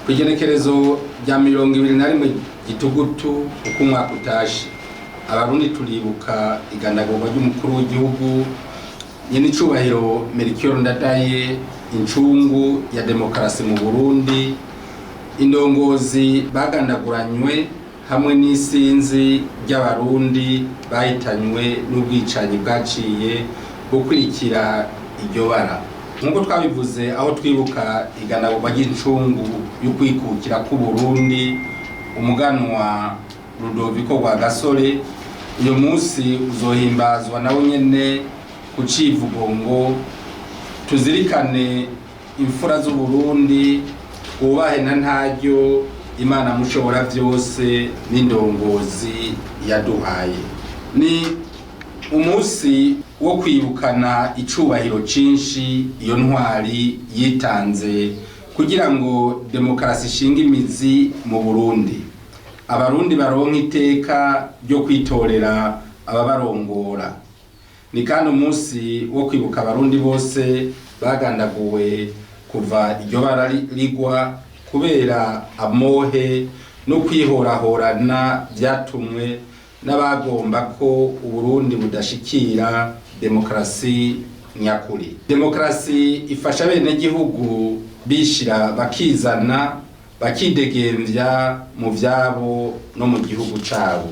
Kwigenekerezo rya 21 Gitugutu uko umwaka utashe, abarundi turibuka igandagurwa ry'umukuru w'igihugu nyene icubahiro Melchior Ndadaye, incungu ya demokarasi mu Burundi, indongozi bagandaguranywe hamwe n'isinzi ry'abarundi bahitanywe n'ubwicanyi bwaciye gukurikira iryo bara. Nkuko twabivuze aho twibuka igandagurwa ry'incungu y'ukwikukira ku Burundi, umuganwa Rudoviko Rwagasore, uyu munsi uzohimbazwa nawe nyene ku civugo ngo tuzirikane imfura z'u Burundi, twubahe na ntaryo Imana mushobora vyose n'indongozi yaduhaye. Ni umunsi wo kwibukana icubahiro cinshi iyo ntwari yitanze kugira ngo demokarasi ishinga imizi mu Burundi, abarundi baronka iteka ryo kwitorera ababarongora. Ni kandi umunsi wo kwibuka abarundi bose bagandaguwe kuva iryo bara rigwa kubera amohe no kwihorahorana vyatumwe n'abagomba ko Uburundi budashikira demokarasi nyakuri. Demokarasi ifasha bene gihugu bishira bakizana, bakidegemvya mu vyabo no mu gihugu cabo.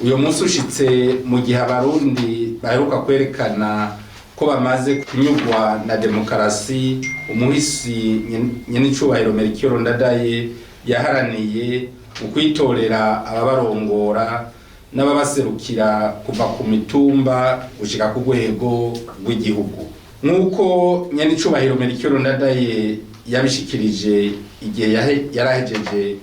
Uyo munsi ushitse mu gihe abarundi baheruka kwerekana ko bamaze kunyurwa na demokarasi, umuhisi nyene icubahiro Melchior Ndadaye yaharaniye mu kwitorera ababarongora n'ababaserukira kuva ku mitumba gushika ku rwego rw'igihugu. Nk'uko nyene icubahiro Melchior Ndadaye yabishikirije igihe yarahejeje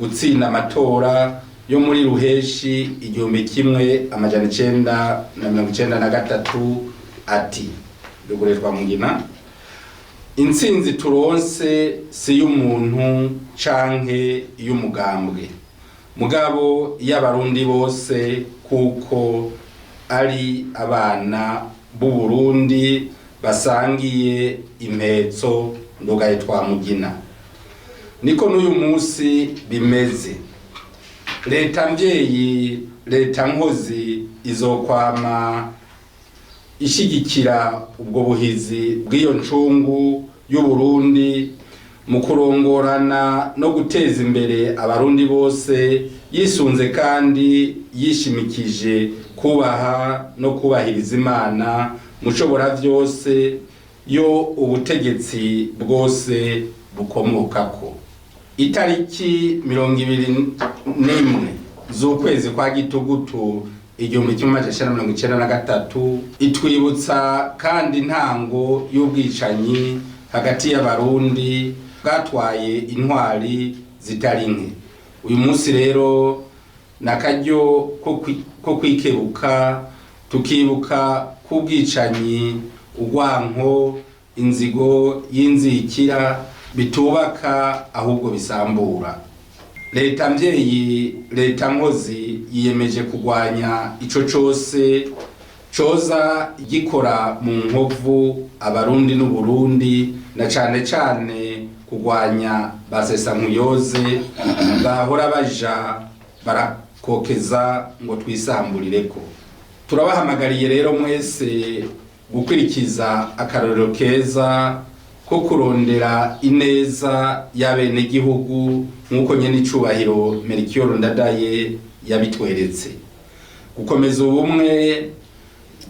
gutsinda amatora yo muri Ruheshi 1993, ati dugureshwa mugina, intsinzi turonse si y'umuntu canke y'umugambwe, mugabo y'abarundi bose kuko ari abana b'u Burundi basangiye impetso ndugaye twamugina. Niko n'uyu munsi bimeze. Leta mvyeyi, leta nkozi izokwama ishigikira ubwo buhizi bw'iyo ncungu y'u Burundi mu kurongorana no guteza imbere abarundi bose, yisunze kandi yishimikije kubaha no kubahiriza Imana mushobora vyose yo ubutegetsi bwose bukomokako. Itariki 21 z'ukwezi kwa Gitugutu 1993 itwibutsa kandi intango y'ubwicanyi hagati y'abarundi bwatwaye intwari zitari nke. Uyu munsi rero nakaryo ko kwikebuka, tukibuka kubwicanyi, urwanko, inzigo y'inzikira bitubaka ahubwo bisambura. Leta mvyeyi, leta nkozi yiyemeje kugwanya ico cose coza gikora mu nkovu abarundi n'Uburundi, na cane cane kugwanya basesankuyoze bahora baja barakokeza ngo twisamburireko. Turabahamagariye rero mwese gukwirikiza akarorero keza ko kurondera ineza y'abene gihugu nk'uko nyene icubahiro Melchior Ndadaye yabitweretse, gukomeza ubumwe,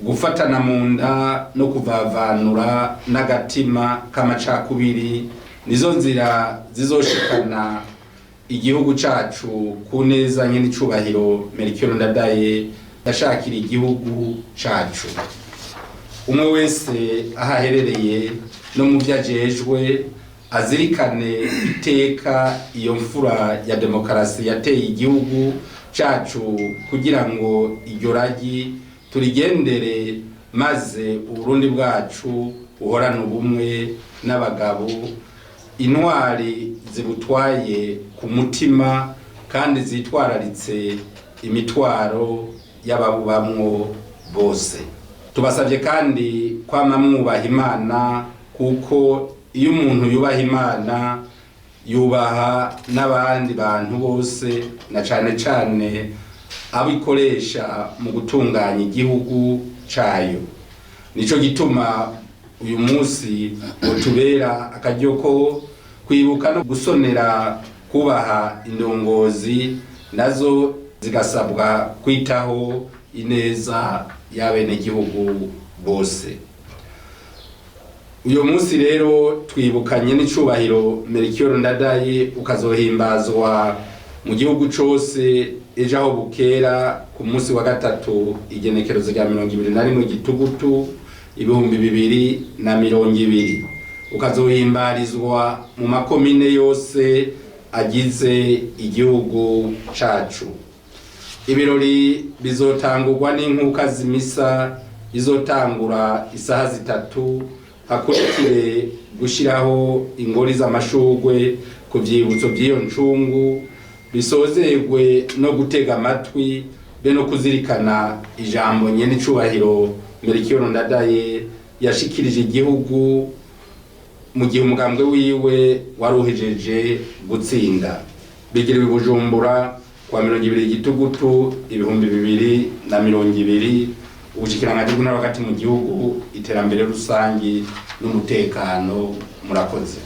gufatana mu nda no kuvavanura n'agatima k'amacakubiri, nizo nzira zizoshikana igihugu cacu ku neza nyene icubahiro Melchior Ndadaye yashakira igihugu cacu. Umwe wese ahaherereye no mu vyajejwe azirikane iteka iyo mfura ya demokarasi yateye igihugu cacu kugira ngo iryo ragi turigendere, maze Uburundi bwacu buhorane ubumwe n'abagabo, intwari zibutwaye ku mutima kandi zitwararitse imitwaro y'ababubamwo bose. Tubasavye kandi kwama mwubaha Imana, kuko iyo umuntu yubaha Imana yubaha n'abandi bantu bose na cane cane abikoresha mu gutunganya igihugu cayo. Nico gituma uyu munsi utubera akaryo ko kwibuka no gusonera kubaha indongozi nazo zigasabwa kwitaho ineza y'abenegihugu bose. Uyu munsi rero twibukanye n'icubahiro Melchior Ndadaye ukazohimbazwa mu gihugu cose ejo aho bukera ku munsi wa gatatu igenekerezo rya 21 Gitugutu 2020 ukazohimbarizwa mu makomine yose agize igihugu cacu. Ibirori bizotangurwa n'inkuka zimisa izotangura isaha 3 hakurikire gushiraho ingori z'amashurwe ku vyibutso by'iyo ncungu, bisozerwe no gutega amatwi be no kuzirikana ijambo nyene icubahiro Melchior Ndadaye yashikirije igihugu mu gihe umugambwe wiwe waruhejeje gutsinda. Bigiriwe i Bujumbura kwa 20 Gitugutu 2020, ubushikiranganji bw'intara hagati mu gihugu, iterambere rusangi n'umutekano. Murakoze.